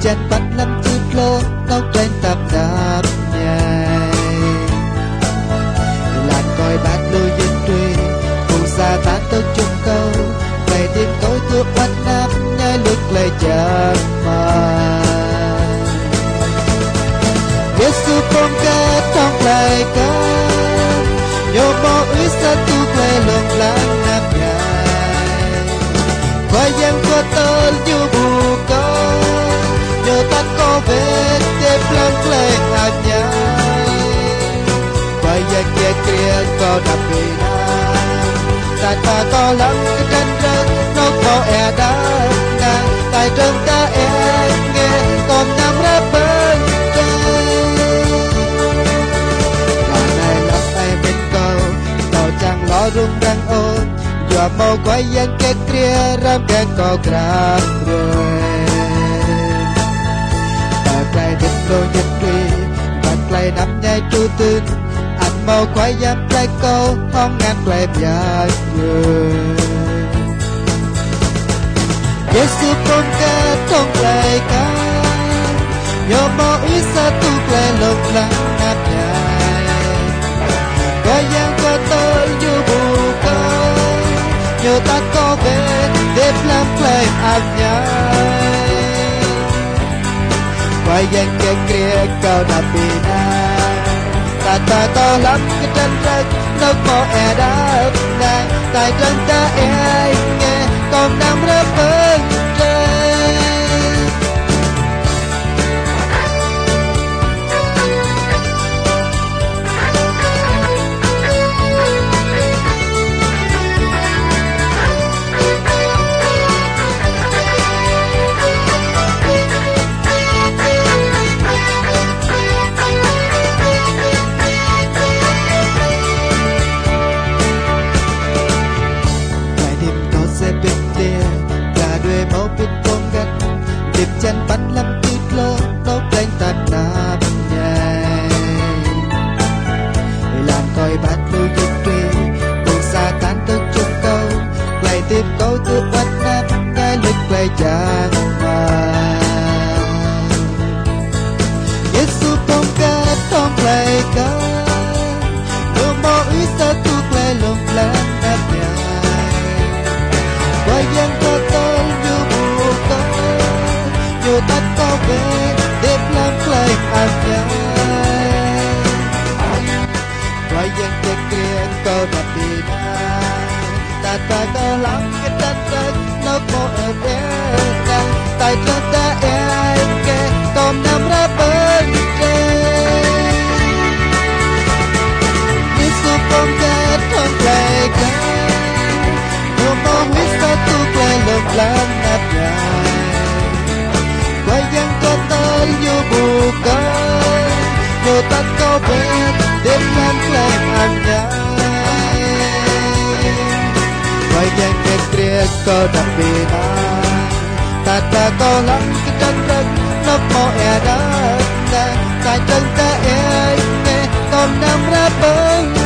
chân bắt năm chít lô nóc trên tập đạp nhai làn coi bát lưu dân truy phù sa tán tới chung câu ngày đêm tối thuốc bắt nắp nhai lực lệ chợt mà Yesu pongka trong lại ca nhô mò ứ sa tu quê lồng lan nắp nhai qua yang qua tơ như bù câu nhờ ta có về để plan lên hạt nhai qua yang kia kia có đập bì ta có lắm cái tranh rớt nó có đã tại trơn ta nghe còn nằm ra bên lo rung rang ôn dọa màu quay dân kết kia ram kẹt có krap rồi bà play đứt đôi nhật truy bà play nắm nhai tru tin anh màu quay dân play câu không ngăn play dài người Yesu con ca trong play ca nhớ màu ý sa tu play lồng lăng nắp nhai quay dân qua tới như bù câu nhờ ta có về để làm play áp nhai quay dân kia kia câu đạp bì ta có lắm cái tranh rớt nó có đã tại chân ta nghe còn nằm ra bên trên chân bắt lâm tít lô nóc lên tạt nạp nhai làn coi bát lưu dân truy buồn xa tán tới chung câu lại tiếp câu từ bắt nắp ngay lực lại chàng mà Yesu con ca trong lại ca đôi mò ý sa tu lại lồng lan nắp nhai quay dân qua tới như bù câu dù ta có về đêm làm play áp nhai quay dân trên kia có đập đi ta có lắm cái tranh rớt nó có tại chân ta nghe còn nằm ra bên trên Yesu con ca trong play ca dù mong biết sao tu play lồng lan nắp nhai quay dân có tới như bù câu dù ta có về đêm lan lên ăn nhai quay dân kết kia có đập bì ta có lắm cái tranh rớt nó có đã tại chân ta nghe còn nằm ra bên